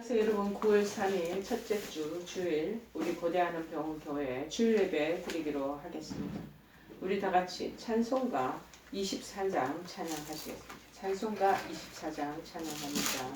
안녕하세요 여러분. 9월 3일 첫째 주 주일 우리 고대하는 병원교회 주일 예배 드리기로 하겠습니다. 우리 다같이 찬송가 24장 찬양하시겠습니다. 찬송가 24장 찬양합니다.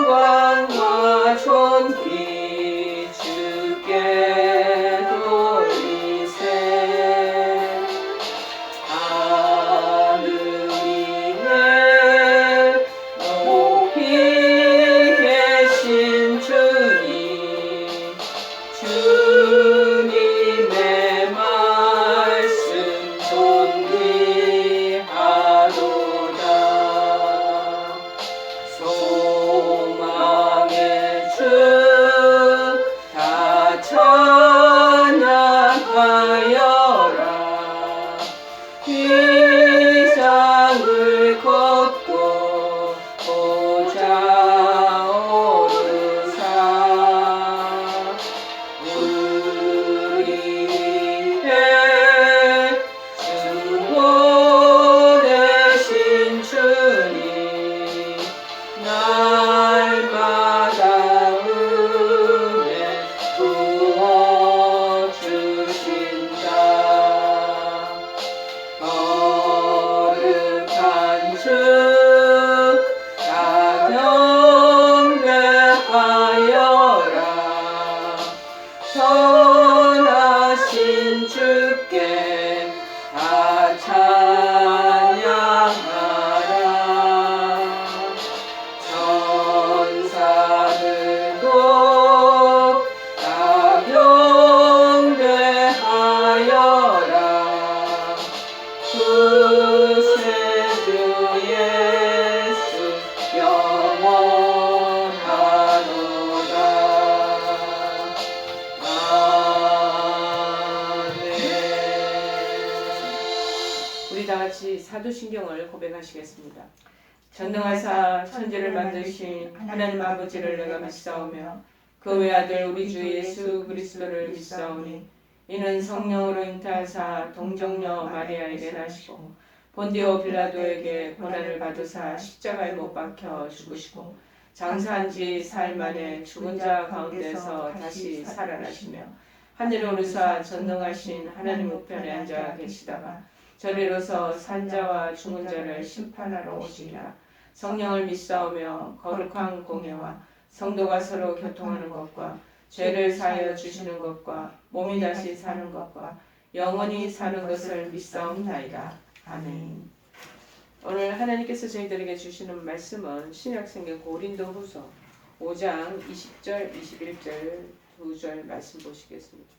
영광과 존귀 주께 돌리세. 하늘 위에 높이 계신 주님, 주님의 말씀 존귀하도다. 소망의 주 다 찬양하여라. 휘장을 걷고 보자 오르사. 우리 위해 수고되신 주님, 날마다 은혜 부어주신다. 거룩한 주 다 경배하여라. 선하신 주께 다 찬양하라. 천사들도 다 경배하여라. 구세주 예수 영원하도다. 아멘. 우리 다같이 사도신경을 고백하시겠습니다. 전능하사 천지를 만드신 하나님 아버지를 내가 믿사오며 그 외아들 우리 주 예수 그리스도를 믿사오니 이는 성령으로 잉태하사 동정녀 마리아에게 나시고 본디오 빌라도에게 고난을 받으사 십자가에 못 박혀 죽으시고 장사한 지 사흘 만에 죽은 자 가운데서 다시 살아나시며 하늘에 오르사 전능하신 하나님 우편에 앉아 계시다가 저리로서 산자와 죽은 자를 심판하러 오시리라. 성령을 믿사오며 거룩한 공예와 성도가 서로 교통하는 것과 죄를 사하여 주시는 것과 몸이 다시 사는 것과 영원히 사는 것을 믿사옵나이다. 아멘. 오늘 하나님께서 저희들에게 주시는 말씀은 신약성경 고린도후서 5장 20절 21절 2절 말씀 보시겠습니다.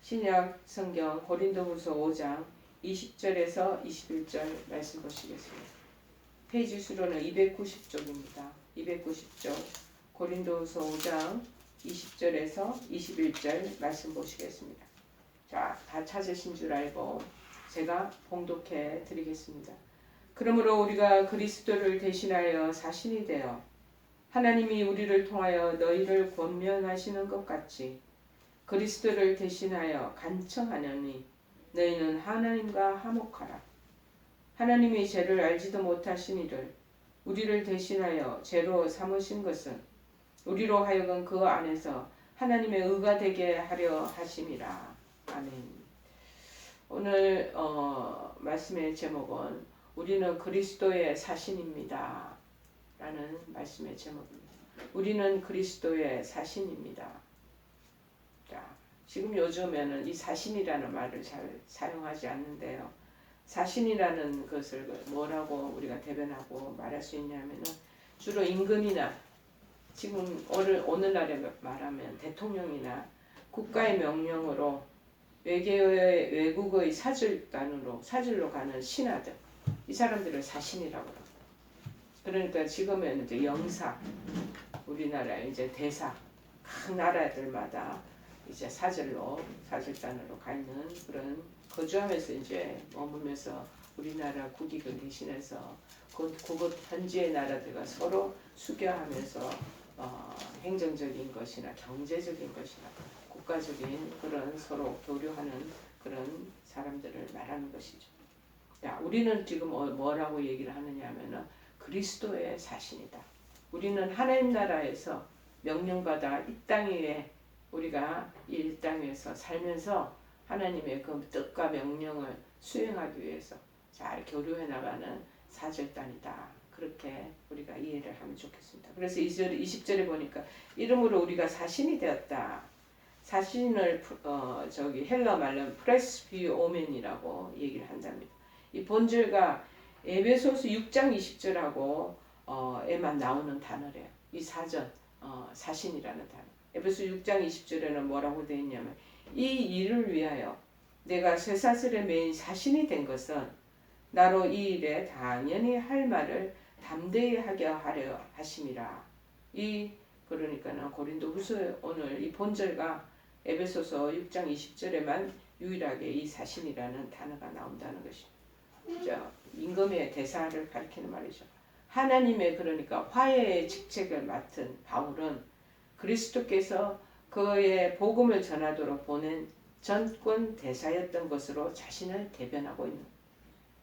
신약성경 고린도후서 5장 20절에서 21절 말씀 보시겠습니다. 페이지 수로는 290쪽입니다. 290쪽 고린도후서 5장 20절에서 21절 말씀 보시겠습니다. 자, 다 찾으신 줄 알고 제가 봉독해 드리겠습니다. 그러므로 우리가 그리스도를 대신하여 사신이 되어 하나님이 우리를 통하여 너희를 권면하시는 것 같이 그리스도를 대신하여 간청하느니 너희는 하나님과 화목하라. 하나님이 죄를 알지도 못하신 이를 우리를 대신하여 죄로 삼으신 것은 우리로 하여금 그 안에서 하나님의 의가 되게 하려 하심이라. 아멘. 오늘 말씀의 제목은 우리는 그리스도의 사신입니다 라는 말씀의 제목입니다. 우리는 그리스도의 사신입니다. 자, 지금 요즘에는 이 사신이라는 말을 잘 사용하지 않는데요. 사신이라는 것을 뭐라고 우리가 대변하고 말할 수 있냐면은 주로 임금이나 지금 오늘날에 말하면 대통령이나 국가의 명령으로 외국의 사절로 가는 신하들, 이 사람들을 사신이라고 합니다. 그러니까 지금은 이제 영사, 우리나라 이제 대사, 각 나라들마다 이제 사절단으로 가 있는 그런 거주하면서 이제 머물면서 우리나라 국익을 대신해서 그곳 현지의 나라들과 서로 수교하면서 행정적인 것이나 경제적인 것이나 국가적인 그런 서로 교류하는 그런 사람들을 말하는 것이죠. 자, 우리는 지금 뭐라고 얘기를 하느냐 하면은 그리스도의 사신이다. 우리는 하나님 나라에서 명령받아 이 땅 위에 우리가 이 땅 위에서 살면서 하나님의 그 뜻과 명령을 수행하기 위해서 잘 교류해 나가는 사절단이다. 그렇게 우리가 이해를 하면 좋겠습니다. 그래서 20절에 보니까 이름으로 우리가 사신이 되었다. 사신을 헬라 말로 프레스비오멘이라고 얘기를 한답니다. 이 본절과 에베소서 6장 20절하고 에만 나오는 단어래요. 이 사전 사신이라는 단어. 에베소 6장 20절에는 뭐라고 되어 있냐면 이 일을 위하여 내가 쇠사슬에 매인 사신이 된 것은 나로 이 일에 당연히 할 말을 담대히 하게 하려 하심이라. 그러니까는 고린도후서 오늘 이 본절과 에베소서 6장 20절에만 유일하게 이 사신이라는 단어가 나온다는 것입니다. 임금의 대사를 가리키는 말이죠. 하나님의 그러니까 화해의 직책을 맡은 바울은 그리스도께서 그의 복음을 전하도록 보낸 전권 대사였던 것으로 자신을 대변하고 있는.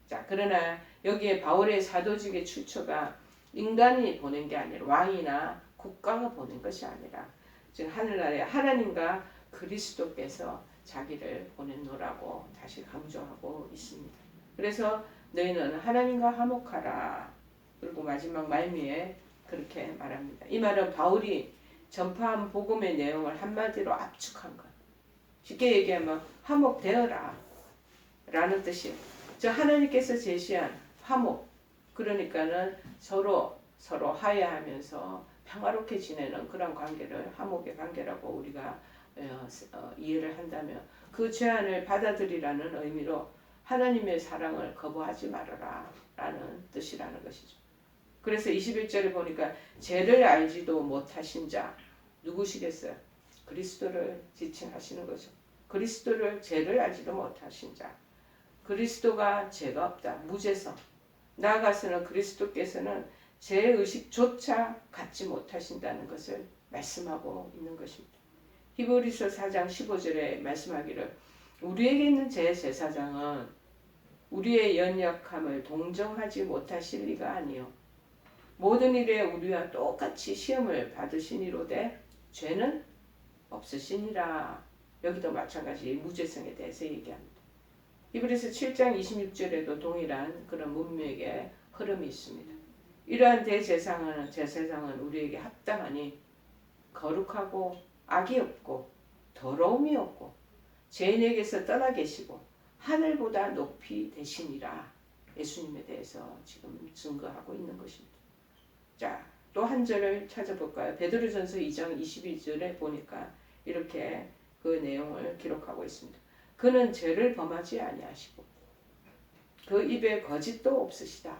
자, 그러나 여기에 바울의 사도직의 출처가 인간이 보낸 게 아니라 왕이나 국가가 보낸 것이 아니라 즉 하늘나라의 하나님과 그리스도께서 자기를 보냈노라고 다시 강조하고 있습니다. 그래서 너희는 하나님과 화목하라. 그리고 마지막 말미에 그렇게 말합니다. 이 말은 바울이 전파한 복음의 내용을 한마디로 압축한 것. 쉽게 얘기하면 화목되어라 라는 뜻이에요. 저 하나님께서 제시한 화목, 그러니까는 서로 화해하면서 평화롭게 지내는 그런 관계를 화목의 관계라고 우리가 이해를 한다면 그 제안을 받아들이라는 의미로 하나님의 사랑을 거부하지 말아라 라는 뜻이라는 것이죠. 그래서 21절에 보니까 죄를 알지도 못하신 자 누구시겠어요? 그리스도를 지칭하시는 거죠. 그리스도를 죄를 알지도 못하신 자. 그리스도가 죄가 없다. 무죄성. 나아가서는 그리스도께서는 죄의식조차 갖지 못하신다는 것을 말씀하고 있는 것입니다. 히브리서 4장 15절에 말씀하기를 우리에게 있는 제사장은 우리의 연약함을 동정하지 못하실 리가 아니요 모든 일에 우리와 똑같이 시험을 받으시니로되 죄는 없으시니라. 여기도 마찬가지 무죄성에 대해서 얘기합니다. 히브리서 7장 26절에도 동일한 그런 문맥의 흐름이 있습니다. 이러한 제사장은 우리에게 합당하니 거룩하고 악이 없고 더러움이 없고 죄인에게서 떠나 계시고 하늘보다 높이 되시니라. 예수님에 대해서 지금 증거하고 있는 것입니다. 자, 또 한 절을 찾아볼까요? 베드로전서 2장 22절에 보니까 이렇게 그 내용을 기록하고 있습니다. 그는 죄를 범하지 아니하시고 그 입에 거짓도 없으시다.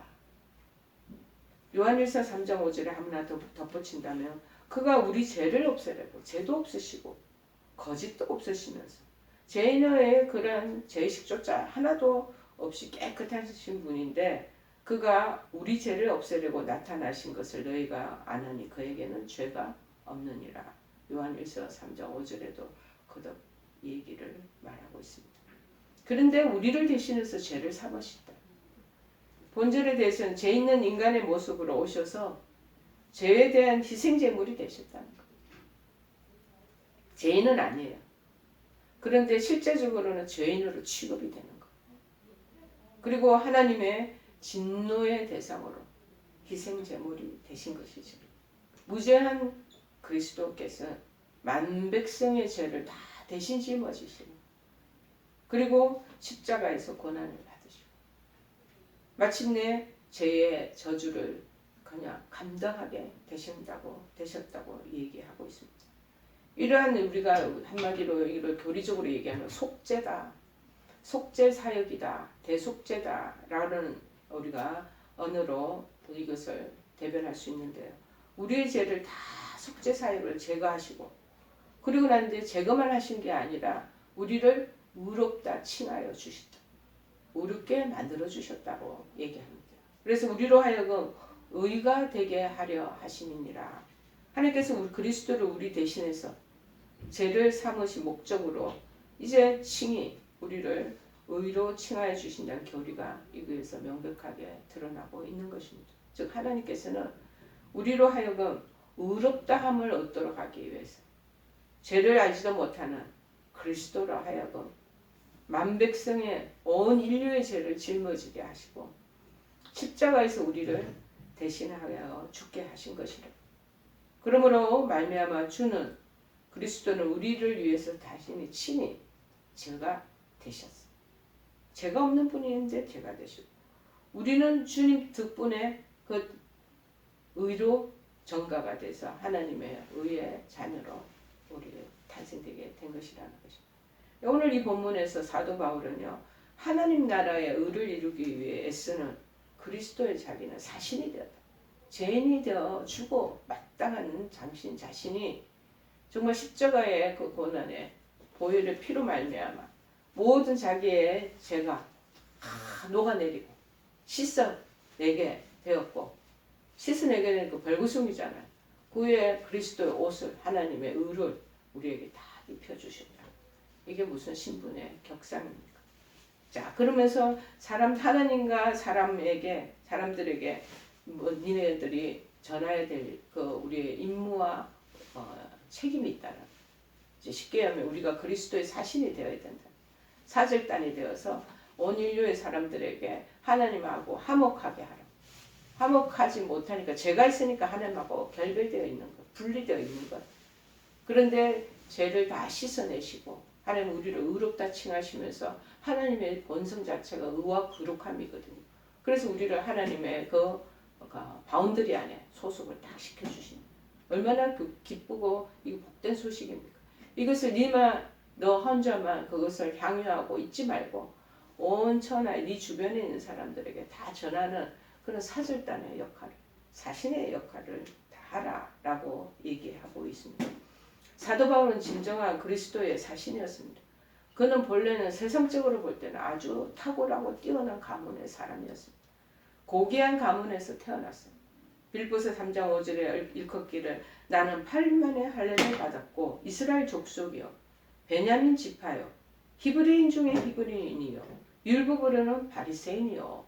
요한일서 3장 5절에 하나 더 덧붙인다면 그가 우리 죄를 없애려고 죄도 없으시고 거짓도 없으시면서 죄인의 그런 죄의식조차 하나도 없이 깨끗하신 분인데 그가 우리 죄를 없애려고 나타나신 것을 너희가 아느니 그에게는 죄가 없느니라. 요한일서 3장 5절에도 거듭 얘기를 말하고 있습니다. 그런데 우리를 대신해서 죄를 사으시다. 본절에 대해서는 죄 있는 인간의 모습으로 오셔서 죄에 대한 희생제물이 되셨다는 것. 죄인은 아니에요. 그런데 실제적으로는 죄인으로 취급이 되는 것. 그리고 하나님의 진노의 대상으로 희생제물이 되신 것이죠. 무죄한 그리스도께서 만백성의 죄를 다 대신 짊어지시고 그리고 십자가에서 고난을 받으시고 마침내 죄의 저주를 그냥 감당하게 되셨다고 얘기하고 있습니다. 이러한 우리가 한마디로 이걸 교리적으로 얘기하면 속죄다, 속죄 사역이다, 대속죄다라는 우리가 언어로 이것을 대변할 수 있는데요. 우리의 죄를 다 속죄 사역을 제거하시고 그리고 난 뒤에 제거만 하신 게 아니라 우리를 의롭다 칭하여 주셨다. 의롭게 만들어 주셨다고 얘기합니다. 그래서 우리로 하여금 의가 되게 하려 하심이니라. 하나님께서 우리 그리스도를 우리 대신해서 죄를 삼으신 목적으로 이제 칭히 우리를 의로 칭하여 주신다는 교리가 이거에서 명백하게 드러나고 있는 것입니다. 즉 하나님께서는 우리로 하여금 의롭다함을 얻도록 하기 위해서 죄를 알지도 못하는 그리스도로 하여금 만백성의 온 인류의 죄를 짊어지게 하시고 십자가에서 우리를 대신하여 죽게 하신 것이라. 그러므로 말미암아 주는 그리스도는 우리를 위해서 자신이 친히 죄가 되셨어요. 죄가 없는 분인데 죄가 되시고 우리는 주님 덕분에 그 의로 전가가 돼서 하나님의 의의 자녀로 우리 탄생되게 된 것이라는 것입니다. 오늘 이 본문에서 사도 바울은요, 하나님 나라의 의를 이루기 위해 애쓰는 그리스도의 자기는 사신이 되었다. 죄인이 되어 죽어 마땅한 당신 자신이 정말 십자가의 그 고난에 보혈의 피로 말미암아 모든 자기의 죄가 녹아내리고 씻어내게 되었고, 씻어내게 된 그 벌구숭이잖아요. 그 후에 그리스도의 옷을, 하나님의 의를 우리에게 다 입혀주신다. 이게 무슨 신분의 격상입니까? 자, 그러면서 하나님과 사람들에게 뭐 니네들이 전해야 될 그 우리의 임무와 책임이 있다는. 이제 쉽게 하면 우리가 그리스도의 사신이 되어야 된다. 사절단이 되어서 온 인류의 사람들에게 하나님하고 화목하게 하라. 화목하지 못하니까 죄가 있으니까 하나님하고 결별되어 있는 것, 분리되어 있는 것. 그런데 죄를 다 씻어내시고 하나님 우리를 의롭다 칭하시면서 하나님의 본성 자체가 의와 거룩함이거든요. 그래서 우리를 하나님의 그 바운더리 안에 소속을 딱 시켜주신 얼마나 기쁘고 이거 복된 소식입니까? 이것을 너 혼자만 그것을 향유하고 잊지 말고 온 천하에 네 주변에 있는 사람들에게 다 전하는 그런 사절단의 역할, 사신의 역할을 다 하라라고 얘기하고 있습니다. 사도 바울은 진정한 그리스도의 사신이었습니다. 그는 본래는 세상적으로 볼 때는 아주 탁월하고 뛰어난 가문의 사람이었습니다. 고귀한 가문에서 태어났어요. 빌보서 3장 5절에 일컫기를 나는 8만의 할례를 받았고 이스라엘 족속이요 베냐민 지파요 히브리인 중에 히브리인이요 율법으로는 바리새인이요.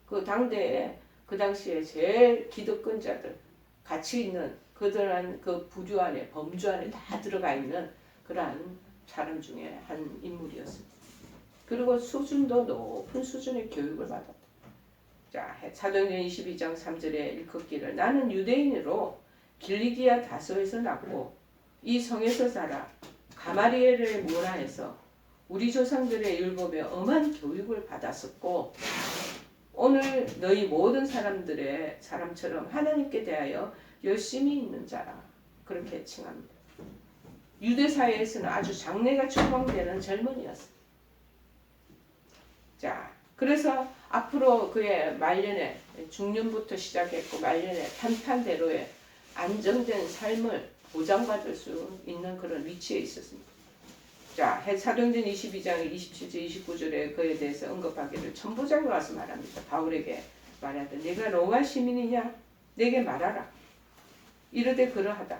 그 당대에 그 당시에 제일 기득권자들 같이 있는 그들한 그 부류 안에 범주 안에 다 들어가 있는 그러한 사람 중에 한 인물이었습니다. 그리고 수준도 높은 수준의 교육을 받았다. 자, 사도행전 22장 3절에 일컫기를 나는 유대인으로 길리기아 다소에서 났고 이 성에서 자라 가마리엘의 문화에서 우리 조상들의 율법에 엄한 교육을 받았었고 오늘 너희 모든 사람처럼 하나님께 대하여 열심히 있는 자라 그렇게 칭합니다. 유대 사회에서는 아주 장래가 촉망되는 젊은이였어요. 자, 그래서 앞으로 그의 말년에 중년부터 시작했고 말년에 탄탄대로의 안정된 삶을 보장받을 수 있는 그런 위치에 있었습니다. 자, 사도행전 22장 27절 29절에 그에 대해서 언급하기를 천부장이 와서 말합니다. 바울에게 말하되 내가 로마 시민이냐? 내게 말하라. 이르되 그러하다.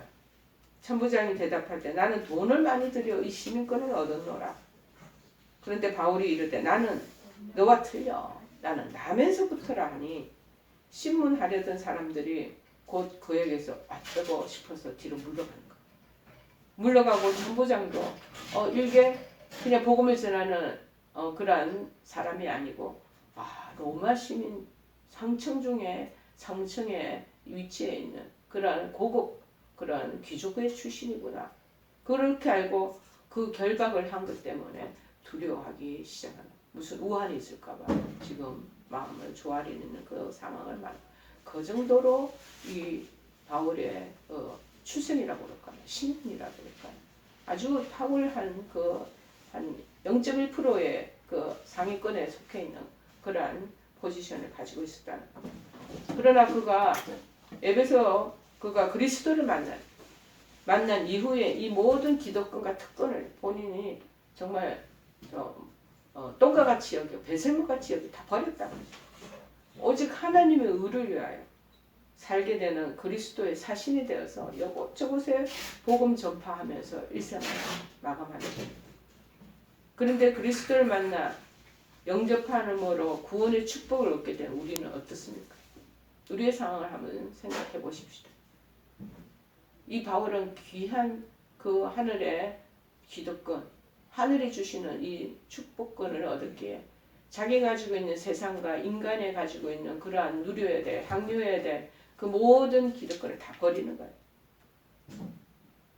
천부장이 대답할 때 나는 돈을 많이 들여 이 시민권을 얻었노라. 그런데 바울이 이르되 나는 너와 틀려. 나는 나면서부터라 하니 신문하려던 사람들이 곧 그에게서 맞대고 싶어서 뒤로 물러가는 거야. 물러가고 천부장도 이게 그냥 복음을 전하는 그러한 사람이 아니고 로마 시민 상층의 위치에 있는 그러한 고급 그러한 귀족의 출신이구나. 그렇게 알고 그 결박을 한 것 때문에 두려워하기 시작합니다. 무슨 우환이 있을까봐 지금 마음을 조아리는 그 상황을 그 정도로 이 바울의 출생이라고 그럴까요? 신분이라고 그럴까요? 아주 탁월한 한 0.1%의 그 상위권에 속해 있는 그러한 포지션을 가지고 있었다는 겁니다. 그러나 그가 그리스도를 만난 만난 이후에 이 모든 기득권과 특권을 본인이 정말 똥과 같이 여겨 배설물같이 여겨 다 버렸다고. 오직 하나님의 의를 위하여 살게 되는 그리스도의 사신이 되어서 이곳저곳에 복음 전파하면서 일생을 마감하는 거예요. 그런데 그리스도를 만나 영접함으로 구원의 축복을 얻게 된 우리는 어떻습니까? 우리의 상황을 한번 생각해 보십시다. 이 바울은 귀한 그 하늘의 기득권, 하늘이 주시는 이 축복권을 얻을기에 자기가 가지고 있는 세상과 인간이 가지고 있는 그러한 누려야 될, 향유해야 될 그 모든 기득권을 다 버리는 거예요.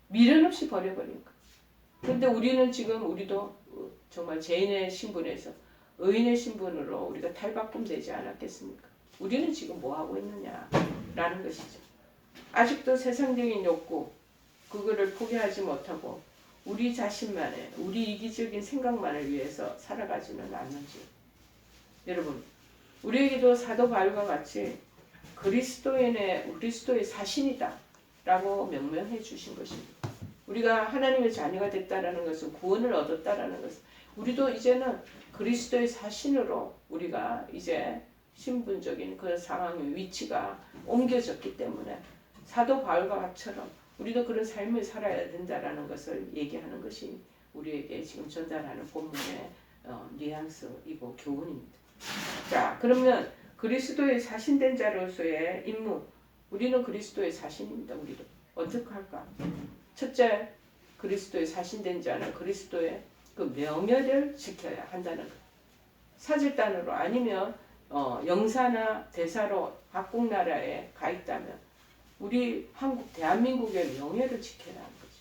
미련 없이 버려버리는 거예요. 그런데 우리는 지금 우리도 정말 죄인의 신분에서 의인의 신분으로 우리가 탈바꿈되지 않았겠습니까? 우리는 지금 뭐 하고 있느냐라는 것이죠. 아직도 세상적인 욕구, 그거를 포기하지 못하고 우리 자신만의, 우리 이기적인 생각만을 위해서 살아가지는 않는지. 여러분, 우리에게도 사도 바울과 같이 그리스도의 사신이다 라고 명명해 주신 것입니다. 우리가 하나님의 자녀가 됐다라는 것은 구원을 얻었다라는 것은 우리도 이제는 그리스도의 사신으로 우리가 이제 신분적인 그 상황의 위치가 옮겨졌기 때문에 사도 바울과처럼 우리도 그런 삶을 살아야 된다라는 것을 얘기하는 것이 우리에게 지금 전달하는 본문의 뉘앙스이고 교훈입니다. 자, 그러면 그리스도의 사신된 자로서의 임무, 우리는 그리스도의 사신입니다. 우리도 어떻게 할까? 첫째, 그리스도의 사신된 자는 그리스도의 그 명예를 지켜야 한다는 것. 사절단으로 아니면 영사나 대사로 각국 나라에 가 있다면 우리 한국 대한민국의 명예를 지켜야 하는 거죠.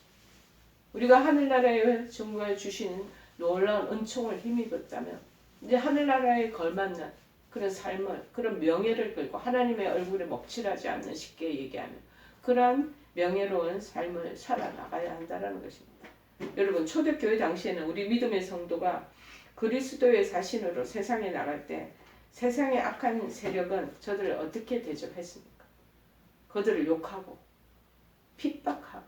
우리가 하늘나라에 정말 주신 놀라운 은총을 힘입었다면 이제 하늘나라에 걸맞는 그런 삶을, 그런 명예를 끌고 하나님의 얼굴에 먹칠하지 않는, 쉽게 얘기하면 그러한 명예로운 삶을 살아나가야 한다는 것입니다. 여러분, 초대교회 당시에는 우리 믿음의 성도가 그리스도의 사신으로 세상에 나갈 때 세상의 악한 세력은 저들을 어떻게 대접했습니까? 그들을 욕하고 핍박하고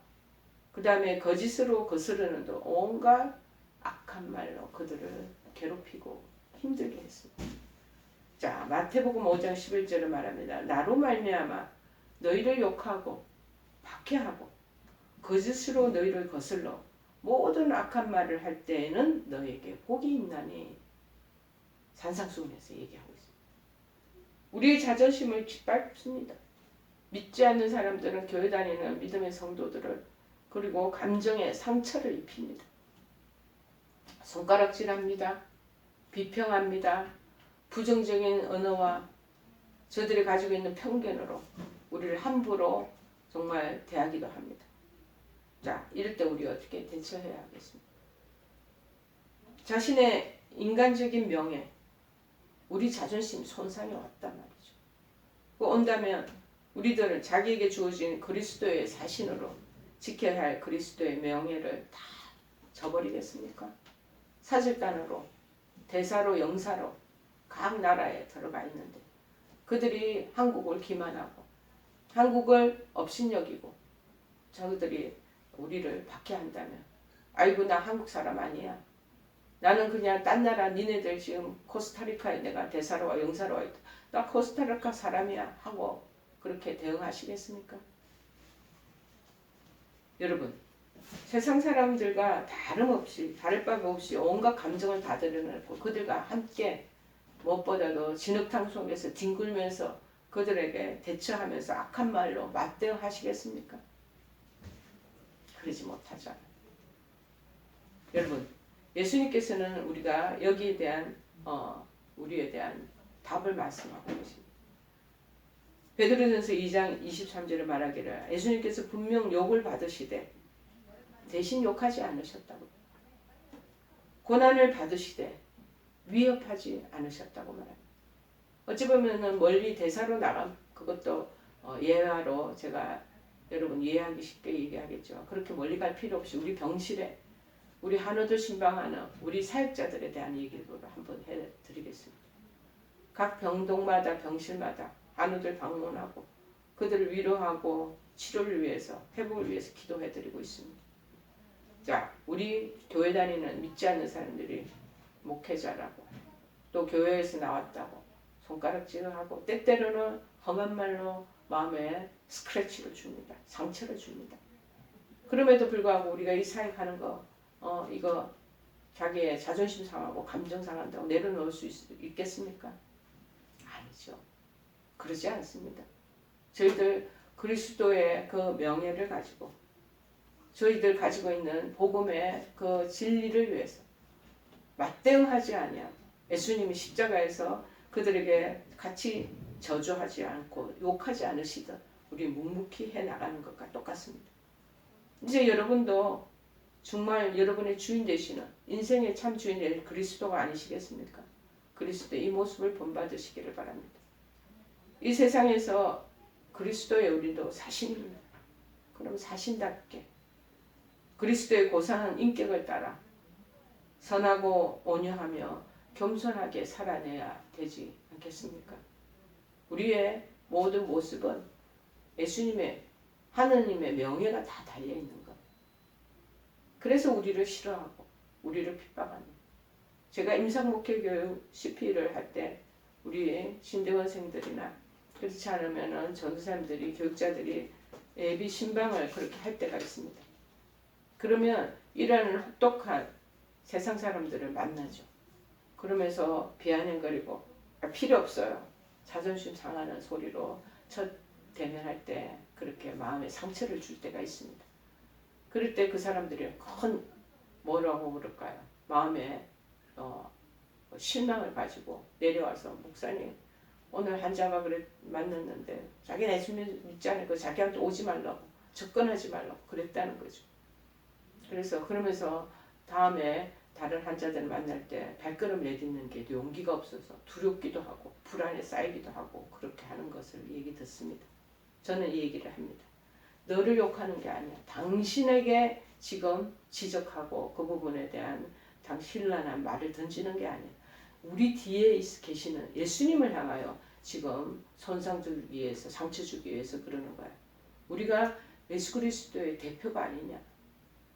그 다음에 거짓으로 거스르는 온갖 악한 말로 그들을 괴롭히고 힘들게 했습니다. 자, 마태복음 5장 11절을 말합니다. 나로 말미암아 너희를 욕하고 박해하고 거짓으로 너희를 거슬러 모든 악한 말을 할 때에는 너에게 복이 있나니. 산상수훈에서 얘기하고 있습니다. 우리의 자존심을 짓밟습니다. 믿지 않는 사람들은 교회 다니는 믿음의 성도들을 그리고 감정의 상처를 입힙니다. 손가락질합니다. 비평합니다. 부정적인 언어와 저들이 가지고 있는 편견으로 우리를 함부로 정말 대하기도 합니다. 자, 이럴 때 우리 어떻게 대처해야 하겠습니까? 자신의 인간적인 명예, 우리 자존심 손상이 왔단 말이죠. 온다면 우리들은 자기에게 주어진 그리스도의 사신으로 지켜야 할 그리스도의 명예를 다 저버리겠습니까? 사절단으로, 대사로, 영사로 각 나라에 들어가 있는데 그들이 한국을 기만하고 한국을 업신여기고 저들이 우리를 박해한다면 아이고 나 한국 사람 아니야. 나는 그냥 딴 나라 니네들 지금 코스타리카에 내가 대사로 와 영사로 와 있다. 나 코스타리카 사람이야 하고 그렇게 대응하시겠습니까? 여러분, 세상 사람들과 다름없이 다를 바가 없이 온갖 감정을 다 드러내고 그들과 함께 무엇보다도 진흙탕 속에서 뒹굴면서 그들에게 대처하면서 악한 말로 맞대응하시겠습니까? 그러지 못하잖아요. 여러분, 예수님께서는 우리가 여기에 대한 우리에 대한 답을 말씀하고 계십니다. 베드로전서 2장 23절에 말하기를 예수님께서 분명 욕을 받으시되 대신 욕하지 않으셨다고, 고난을 받으시되 위협하지 않으셨다고 말합니다. 어찌 보면 멀리 대사로 나간 그것도 예화로 제가 여러분 이해하기 쉽게 얘기하겠죠. 그렇게 멀리 갈 필요 없이 우리 병실에 우리 한우들 신방하는 우리 사역자들에 대한 얘기를 한번 해드리겠습니다. 각 병동마다 병실마다 한우들 방문하고 그들을 위로하고 치료를 위해서, 회복을 위해서 기도해드리고 있습니다. 자, 우리 교회 다니는 믿지 않는 사람들이 목회자라고 또 교회에서 나왔다고 손가락질하고 때때로는 험한 말로 마음에 스크래치를 줍니다. 상처를 줍니다. 그럼에도 불구하고 우리가 이 사회 가는 거 이거 자기의 자존심 상하고 감정 상한다고 내려놓을 수 있겠습니까? 아니죠. 그러지 않습니다. 저희들 그리스도의 그 명예를 가지고 저희들 가지고 있는 복음의 그 진리를 위해서 맞대응하지 아니하고 예수님이 십자가에서 그들에게 같이 저주하지 않고 욕하지 않으시듯 우리 묵묵히 해나가는 것과 똑같습니다. 이제 여러분도 정말 여러분의 주인 되시는 인생의 참 주인 되는 그리스도가 아니시겠습니까? 그리스도의 이 모습을 본받으시기를 바랍니다. 이 세상에서 그리스도의 우리도 사신입니다. 그럼 사신답게 그리스도의 고상한 인격을 따라 선하고 온유하며 겸손하게 살아내야 되지 않겠습니까? 우리의 모든 모습은 예수님의 하느님의 명예가 다 달려있는 것. 그래서 우리를 싫어하고 우리를 핍박합니다. 제가 임상목회교육 CP를 할 때 우리 신대원생들이나 그렇지 않으면 전도사님들이 교육자들이 예비 신방을 그렇게 할 때가 있습니다. 그러면 이런 혹독한 세상 사람들을 만나죠. 그러면서 비아냥거리고 필요 없어요. 자존심 상하는 소리로 첫 대면할 때 그렇게 마음에 상처를 줄 때가 있습니다. 그럴 때 그 사람들이 큰 뭐라고 그럴까요? 마음에 실망을 가지고 내려와서 목사님 오늘 환자가 그래 만났는데 자기는 예수님 믿지 않고 자기한테 오지 말라고 접근하지 말라고 그랬다는 거죠. 그래서 그러면서 다음에 다른 환자들을 만날 때 발걸음 내딛는 게 용기가 없어서 두렵기도 하고 불안에 쌓이기도 하고 그렇게 하는 것을 얘기 듣습니다. 저는 이 얘기를 합니다. 너를 욕하는 게 아니야. 당신에게 지금 지적하고 그 부분에 대한 신랄한 말을 던지는 게 아니야. 우리 뒤에 계시는 예수님을 향하여 지금 손상 주기 위해서 상처 주기 위해서 그러는 거야. 우리가 예수 그리스도의 대표가 아니냐.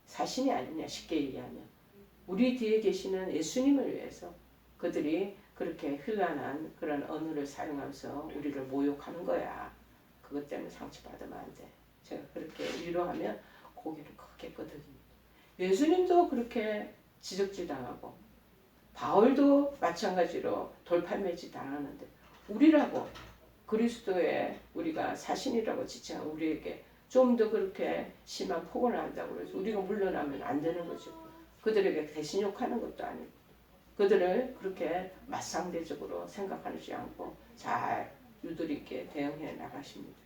사신이 아니냐 쉽게 얘기하면. 우리 뒤에 계시는 예수님을 위해서 그들이 그렇게 현란한 그런 언어를 사용하면서 우리를 모욕하는 거야. 그것 때문에 상처받으면 안 돼. 제가 그렇게 위로하면 고개를 크게 끄덕입니다. 예수님도 그렇게 지적질 당하고 바울도 마찬가지로 돌팔매질 당하는데 우리라고 그리스도의 우리가 사신이라고 지칭한 우리에게 좀 더 그렇게 심한 폭언을 한다고 그래서 우리가 물러나면 안 되는 거죠. 그들에게 대신 욕하는 것도 아니고 그들을 그렇게 맞상대적으로 생각하지 않고 잘 유도리 있게 대응해 나가십니다.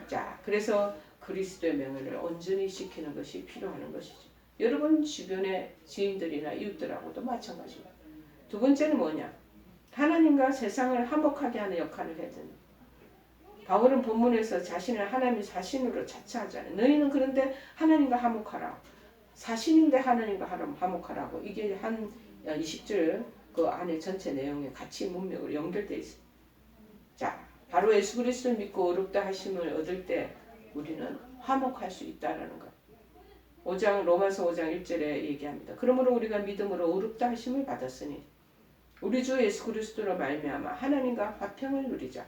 자, 그래서 그리스도의 명예를 온전히 지키는 것이 필요한 것이죠. 여러분 주변의 지인들이나 이웃들하고도 마찬가지입니다. 두 번째는 뭐냐? 하나님과 세상을 화목하게 하는 역할을 해야 된다. 바울은 본문에서 자신을 하나님의 사신으로 자처하잖아요. 너희는 그런데 하나님과 화목하라. 사신인데 하나님과 화목하라고. 이게 한 20절 그 안에 전체 내용에 같이 문맥으로 연결되어 있습니다. 자, 바로 예수 그리스도를 믿고 어렵다 하심을 얻을 때 우리는 화목할 수 있다는 것. 로마서 5장 1절에 얘기합니다. 그러므로 우리가 믿음으로 어렵다 하심을 받았으니 우리 주 예수 그리스도로 말미암아 하나님과 화평을 누리자.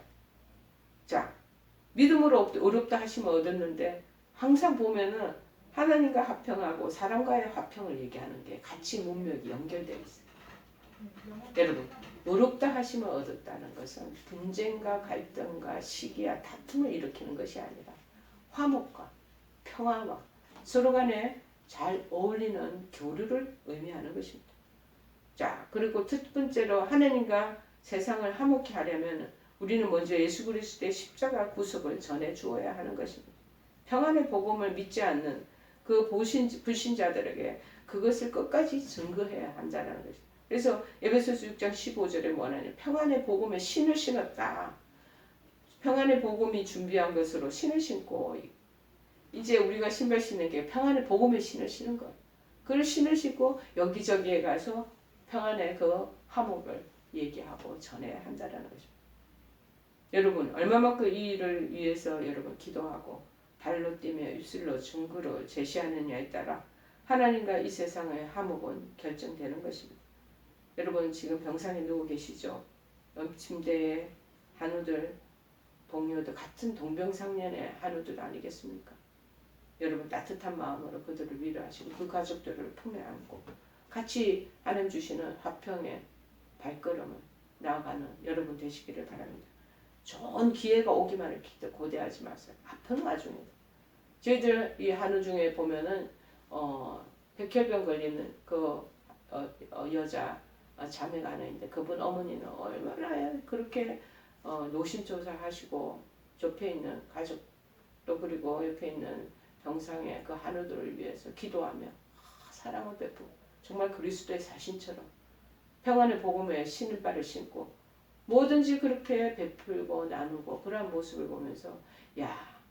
자, 믿음으로 어렵다 하심을 얻었는데 항상 보면은 하나님과 화평하고 사람과의 화평을 얘기하는 게 같이 문맥이 연결되어 있어요. 여러분, 어렵다 하심을 얻었다는 것은 분쟁과 갈등과 시기와 다툼을 일으키는 것이 아니라 화목과 평화와 서로 간에 잘 어울리는 교류를 의미하는 것입니다. 자, 그리고 첫 번째로 하나님과 세상을 화목히 하려면 우리는 먼저 예수 그리스도의 십자가 구속을 전해 주어야 하는 것입니다. 평안의 복음을 믿지 않는 그 불신자들에게 그것을 끝까지 증거해야 한다는 것입니다. 그래서 에베소서 6장 15절에 뭐냐면 평안의 복음에 신을 신었다. 평안의 복음이 준비한 것으로 신을 신고 이제 우리가 신발 신는 게 평안의 복음의 신을 신은 거예요. 그걸 신을 신고 여기저기에 가서 평안의 그 화목을 얘기하고 전해야 한다는 것입니다. 여러분 얼마만큼 이 일을 위해서 여러분 기도하고 발로 뛰며 입술로 증거를 제시하느냐에 따라 하나님과 이 세상의 화목은 결정되는 것입니다. 여러분 지금 병상에 누워 계시죠? 침대에 한우들, 동료들 같은 동병상련의 한우들 아니겠습니까? 여러분 따뜻한 마음으로 그들을 위로하시고 그 가족들을 품에 안고 같이 하나님 주시는 화평의 발걸음을 나아가는 여러분 되시기를 바랍니다. 좋은 기회가 오기만을 고대하지 마세요. 아픈 와중에 저희들 이 한우 중에 보면은 백혈병 걸리는 그 여자 자매가 하나 있는데 그분 어머니는 얼마나 그렇게 노심초사하시고 옆에 있는 가족 또 그리고 옆에 있는 병상의 그 한우들을 위해서 기도하며 사랑을 베푸고 정말 그리스도의 사신처럼 평안의 복음에 신을발을 신고 뭐든지 그렇게 베풀고 나누고 그러한 모습을 보면서 야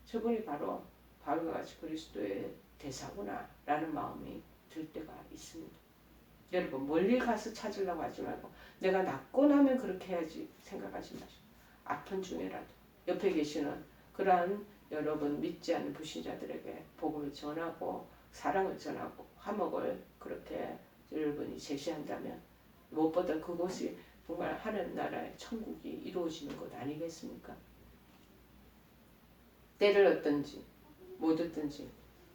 저분이 바로 바울과 같이 그리스도의 대사구나 라는 마음이 들 때가 있습니다. 여러분 멀리 가서 찾으려고 하지 말고 내가 낫고 나면 그렇게 해야지 생각하지 마시고 아픈 중에라도 옆에 계시는 그러한 여러분 믿지 않는 불신자들에게 복음을 전하고 사랑을 전하고 화목을 그렇게 여러분이 제시한다면 무엇보다 그것이 정말 하늘 나라의 천국이 이루어지는 것 아니겠습니까? 때를 얻든지 못 얻든지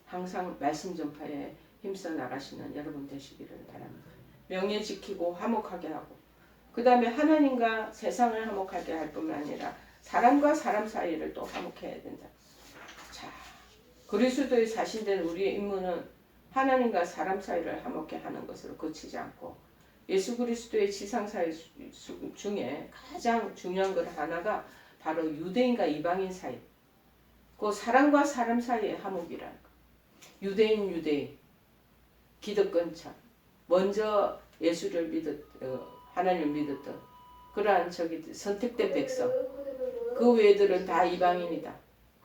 항상 말씀 전파에 힘써 나가시는 여러분 되시기를 바랍니다. 명예 지키고 화목하게 하고 그 다음에 하나님과 세상을 화목하게 할 뿐만 아니라 사람과 사람 사이를 또 화목해야 된다. 자, 그리스도의 사신된 우리의 임무는 하나님과 사람 사이를 화목해 하는 것으로 그치지 않고 예수 그리스도의 지상사회 중에 가장 중요한 것 하나가 바로 유대인과 이방인 사이 그 사람과 사람 사이의 화목이라는 거. 유대인 기득권자 먼저 예수를 하나님을 믿었던 그러한 선택된 백성 그 외들은 다 이방인이다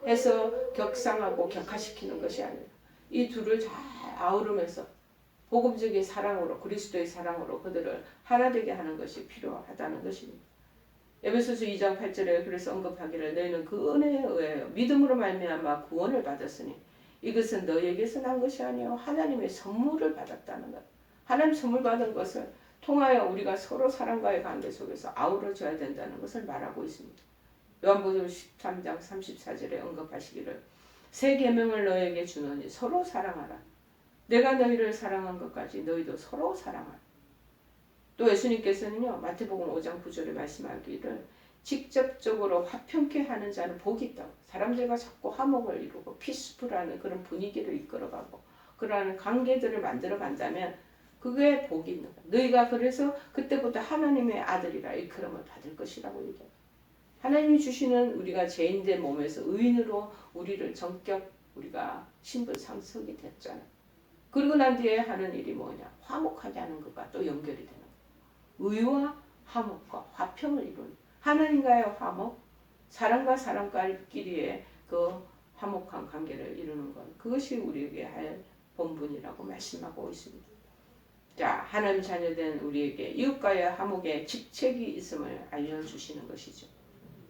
해서 격상하고 격화시키는 것이 아니라 이 둘을 잘 아우르면서 복음적인 사랑으로 그리스도의 사랑으로 그들을 하나 되게 하는 것이 필요하다는 것입니다. 에베소서 2장 8절에 그래서 언급하기를 너희는 그 은혜에 의하여 믿음으로 말미암아 구원을 받았으니 이것은 너희에게서 난 것이 아니요 하나님의 선물을 받았다는 것. 하나님 선물 받은 것을 통하여 우리가 서로 사랑과의 관계 속에서 아우러져야 된다는 것을 말하고 있습니다. 요한복음 13장 34절에 언급하시기를 새 계명을 너희에게 주노니 서로 사랑하라. 내가 너희를 사랑한 것까지 너희도 서로 사랑하라. 또 예수님께서는요 마태복음 5장 9절에 말씀하기를 직접적으로 화평케 하는 자는 복이 있다고. 사람들과 자꾸 화목을 이루고 피스풀하는 그런 분위기를 이끌어가고 그러한 관계들을 만들어 간다면 그게 복이 있는 거야. 너희가 그래서 그때부터 하나님의 아들이라 일컬음을 받을 것이라고 얘기해요. 하나님이 주시는 우리가 죄인된 몸에서 의인으로 우리를 전격 우리가 신분 상속이 됐잖아요. 그리고 난 뒤에 하는 일이 뭐냐? 화목하게 하는 것과 또 연결이 되는 거예요. 의와 화목과 화평을 이루는 하나님과의 화목, 사람과 사람끼리의 그 화목한 관계를 이루는 것. 그것이 우리에게 할 본분이라고 말씀하고 있습니다. 자, 하나님 자녀된 우리에게 이웃과의 화목에 직책이 있음을 알려주시는 것이죠.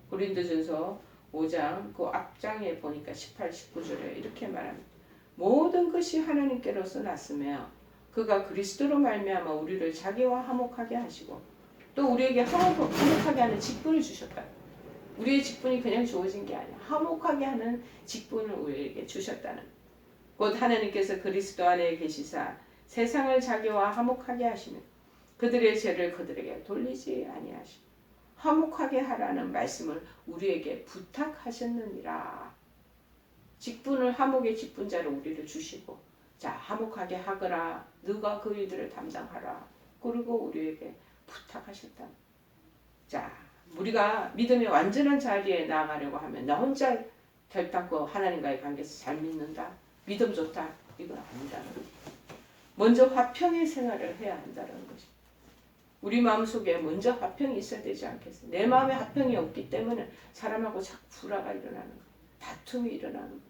고린도전서 5장 그 앞장에 보니까 18, 19절에 이렇게 말합니다. 모든 것이 하나님께로서 났으며 그가 그리스도로 말미암아 우리를 자기와 화목하게 하시고 또 우리에게 화목하게 하는 직분을 주셨다. 우리의 직분이 그냥 주어진 게 아니야. 화목하게 하는 직분을 우리에게 주셨다는. 곧 하나님께서 그리스도 안에 계시사 세상을 자기와 화목하게 하시며 그들의 죄를 그들에게 돌리지 아니하시고 화목하게 하라는 말씀을 우리에게 부탁하셨느니라. 직분을 화목의 직분자로 우리를 주시고 자 화목하게 하거라. 너가 그 일들을 담당하라. 그리고 우리에게 부탁하셨다. 자 우리가 믿음의 완전한 자리에 나아가려고 하면 나 혼자 결단코 하나님과의 관계에서 잘 믿는다. 믿음 좋다. 이건 아니다는 거죠. 먼저 화평의 생활을 해야 한다는 것입니다. 우리 마음속에 먼저 화평이 있어야 되지 않겠어요? 내 마음에 화평이 없기 때문에 사람하고 자꾸 불화가 일어나는 거예요. 다툼이 일어나는 거예요.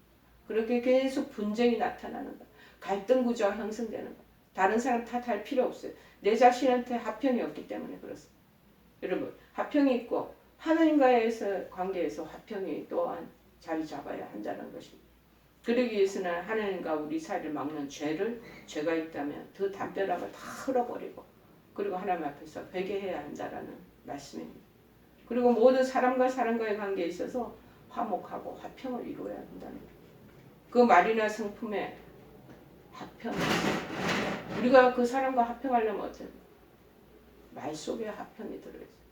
그렇게 계속 분쟁이 나타나는 거예요. 갈등 구조가 형성되는 거예요. 다른 사람 탓할 필요 없어요. 내 자신한테 화평이 없기 때문에 그렇습니다. 여러분 화평이 있고 하나님과의 관계에서 화평이 또한 자리 잡아야 한다는 것입니다. 그러기 위해서는 하나님과 우리 사이를 막는 죄가 있다면 그 담벼락을 다 흘러버리고 그리고 하나님 앞에서 회개해야 한다라는 말씀입니다. 그리고 모든 사람과 사람과의 관계에 있어서 화목하고 화평을 이루어야 한다는 거예요. 그 말이나 성품에 화평. 우리가 그 사람과 화평하려면 어때요? 말 속에 화평이 들어있어요.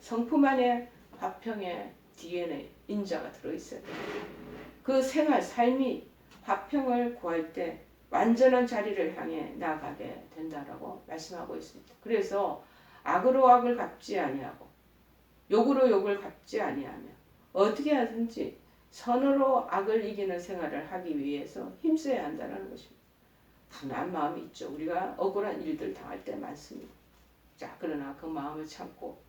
성품 안에 화평의 DNA, 인자가 들어있어요. 그 생활, 삶이 화평을 구할 때 완전한 자리를 향해 나아가게 된다라고 말씀하고 있습니다. 그래서 악으로 악을 갚지 아니하고 욕으로 욕을 갚지 아니하며 어떻게 하든지 선으로 악을 이기는 생활을 하기 위해서 힘써야 한다는 것입니다. 분한 마음이 있죠. 우리가 억울한 일들 당할 때 많습니다. 자, 그러나 그 마음을 참고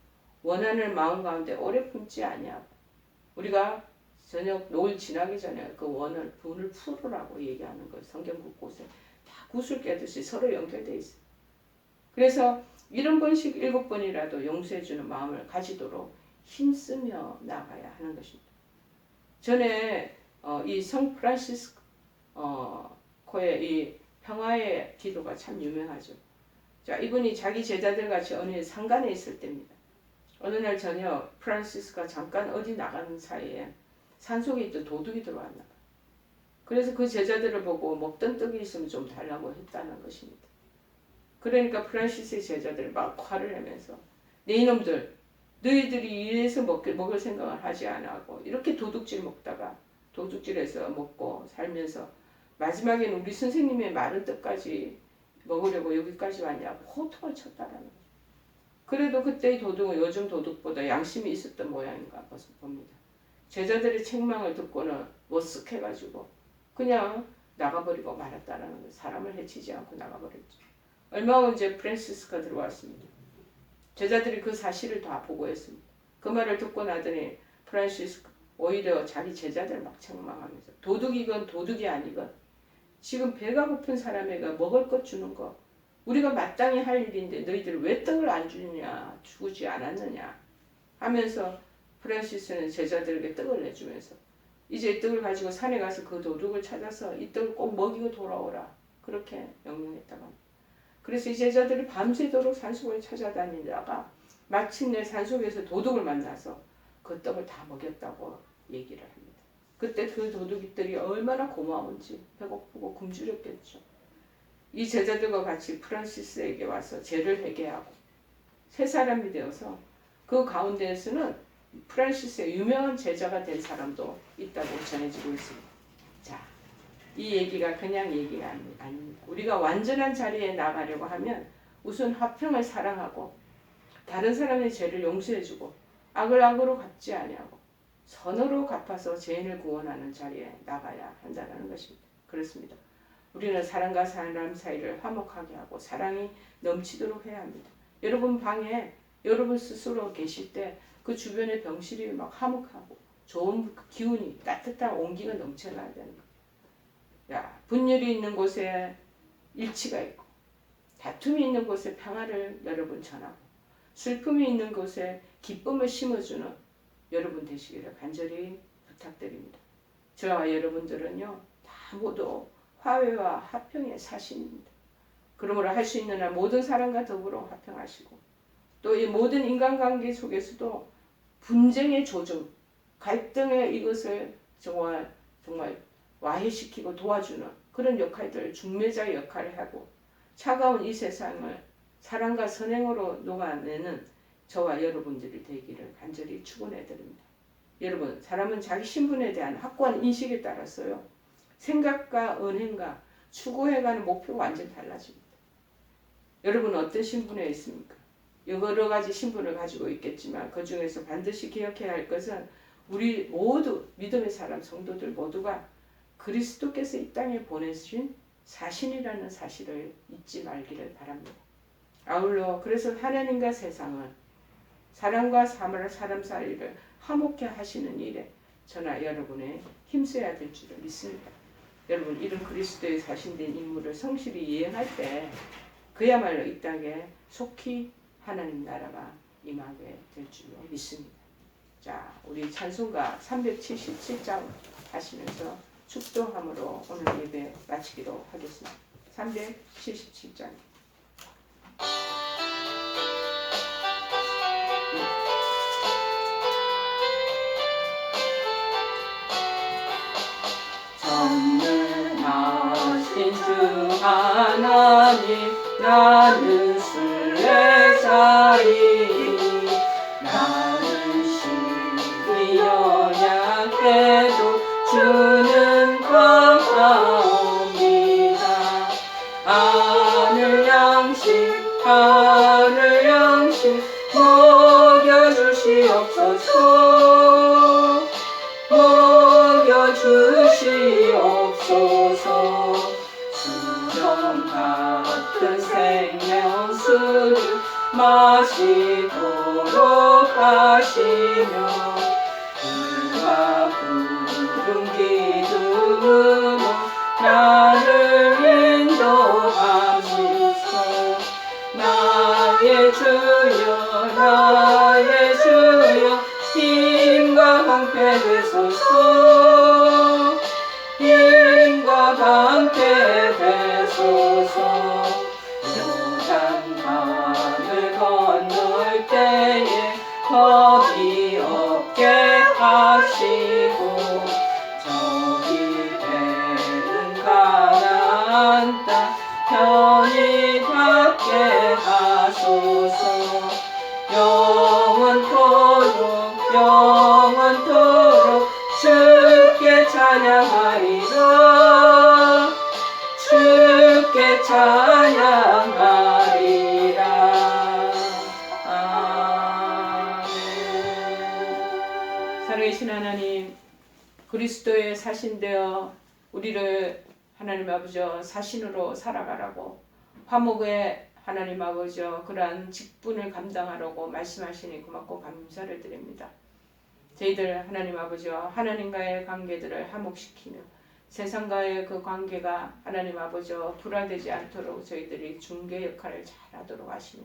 원하는 마음 가운데 오래 품지 아니하고 우리가 저녁 노을 지나기 전에 그 분을 풀으라고 얘기하는 거예요. 성경 곳곳에 다 구슬 깨듯이 서로 연결되어 있어요. 그래서 70번씩 7번이라도 용서해주는 마음을 가지도록 힘쓰며 나가야 하는 것입니다. 전에 이 성 프란시스코의 이 평화의 기도가 참 유명하죠. 자, 이분이 자기 제자들 같이 어느 상간에 있을 때입니다. 어느 날 저녁 프란시스가 잠깐 어디 나가는 사이에 산속에 있던 도둑이 들어왔나 봐요. 그래서 그 제자들을 보고 먹던 떡이 있으면 좀 달라고 했다는 것입니다. 그러니까 프란시스의 제자들이 막 화를 내면서 네 이놈들 너희들이 이래서 먹을 생각을 하지 않고 이렇게 도둑질 먹다가 도둑질해서 먹고 살면서 마지막에는 우리 선생님의 마른 떡까지 먹으려고 여기까지 왔냐고 호통을 쳤다라는 거죠. 그래도 그때의 도둑은 요즘 도둑보다 양심이 있었던 모양인가 봅니다. 제자들의 책망을 듣고는 머쓱해가지고 그냥 나가버리고 말았다라는 거예요. 사람을 해치지 않고 나가버렸죠. 얼마 후 이제 프란시스가 들어왔습니다. 제자들이 그 사실을 다 보고했습니다. 그 말을 듣고 나더니 프란시스가 오히려 자기 제자들 막 책망하면서 도둑이건 도둑이 아니건 지금 배가 고픈 사람에게 먹을 것 주는 거 우리가 마땅히 할 일인데 너희들 왜 떡을 안 주느냐 주지 않았느냐 하면서 프란시스는 제자들에게 떡을 내주면서 이제 떡을 가지고 산에 가서 그 도둑을 찾아서 이 떡을 꼭 먹이고 돌아오라 그렇게 명령했다고 합니다. 그래서 이 제자들이 밤새도록 산속을 찾아다니다가 마침내 산속에서 도둑을 만나서 그 떡을 다 먹였다고 얘기를 합니다. 그때 그 도둑이들이 얼마나 고마운지 배고프고 굶주렸겠죠. 이 제자들과 같이 프란시스에게 와서 죄를 회개하고 새 사람이 되어서 그 가운데에서는 프란시스의 유명한 제자가 된 사람도 있다고 전해지고 있습니다. 자, 이 얘기가 그냥 얘기가 아닙니다. 우리가 완전한 자리에 나가려고 하면 우선 화평을 사랑하고 다른 사람의 죄를 용서해주고 악을 악으로 갚지 아니하고 선으로 갚아서 죄인을 구원하는 자리에 나가야 한다는 것입니다. 그렇습니다. 우리는 사람과 사람 사이를 화목하게 하고 사랑이 넘치도록 해야 합니다. 여러분 방에 여러분 스스로 계실 때 그 주변의 병실이 막 화목하고 좋은 기운이 따뜻한 온기가 넘쳐나야 되는 거예요. 야, 분열이 있는 곳에 일치가 있고 다툼이 있는 곳에 평화를 여러분 전하고 슬픔이 있는 곳에 기쁨을 심어주는 여러분 되시기를 간절히 부탁드립니다. 저와 여러분들은요 다 모두 화해와 화평의 사신입니다. 그러므로 할 수 있는 한 모든 사람과 더불어 화평하시고 또 이 모든 인간관계 속에서도 분쟁의 조정, 갈등의 이것을 정말 와해시키고 도와주는 그런 역할들, 중매자의 역할을 하고 차가운 이 세상을 사랑과 선행으로 녹아내는 저와 여러분들이 되기를 간절히 축원해 드립니다. 여러분, 사람은 자기 신분에 대한 확고한 인식에 따라서요. 생각과 언행과 추구해가는 목표가 완전히 달라집니다. 여러분은 어떤 신분에 있습니까? 여러 가지 신분을 가지고 있겠지만 그 중에서 반드시 기억해야 할 것은 우리 모두 믿음의 사람 성도들 모두가 그리스도께서 이 땅에 보내신 사신이라는 사실을 잊지 말기를 바랍니다. 아울러 그래서 하나님과 세상은 사람과 사람 사이를 화목케 하시는 일에 저나 여러분의 힘써야 될 줄을 믿습니다. 여러분 이런 그리스도의 사신된 인물을 성실히 이행할 때 그야말로 이 땅에 속히 하나님 나라가 임하게 될 줄로 믿습니다. 자, 우리 찬송가 377장 하시면서 축도함으로 오늘 예배 마치기로 하겠습니다. 377장. 전능하신 주 하나님, 나는 순례자이니 나는 심히 연약해도 주는 강하옵니다. 하늘 양식 먹여주시옵소서. 수정 같은 생명수를 마시도록 하시며 불과 구름 기둥으로 나를 인도하소서. 나의 주여 힘과 방패 되소서. 힘과 방패 되소서. 요단강을 건널 때에 겁이 없게 하시고 저기 배는 가나안 땅 편히 닿게 하소서. 영원토록 주께 찬양하리라. 주께 찬양하리라. 아멘. 살아계신 하나님, 그리스도의 사신되어 우리를 하나님 아버지 사신으로 살아가라고 화목에 하나님 아버지 그러한 직분을 감당하라고 말씀하시니 고맙고 감사를 드립니다. 저희들 하나님 아버지와 하나님과의 관계들을 화목시키며 세상과의 그 관계가 하나님 아버지 불화되지 않도록 저희들이 중개 역할을 잘하도록 하시며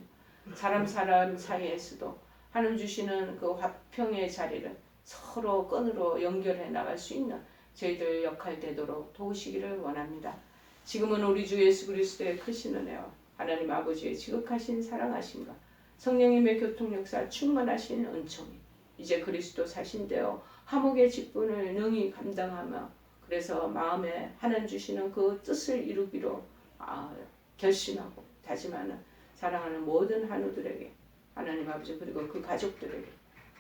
사람 사이에서도 하나님 주시는 그 화평의 자리를 서로 끈으로 연결해 나갈 수 있는 저희들 역할 되도록 도우시기를 원합니다. 지금은 우리 주 예수 그리스도의 크신 은혜와 하나님 아버지의 지극하신 사랑하심과 성령님의 교통역사 충만하신 은총이 이제 그리스도 사신되어 화목의 직분을 능히 감당하며 그래서 마음에 하나님 주시는 그 뜻을 이루기로 결심하고 다짐하는 사랑하는 모든 한우들에게 하나님 아버지 그리고 그 가족들에게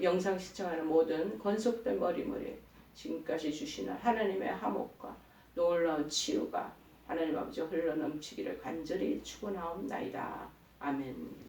영상 시청하는 모든 권속된 머리머리에 지금까지 주시는 하나님의 화목과 놀라운 치유가 하나님 아버지 흘러넘치기를 간절히 축원하옵나이다. 아멘.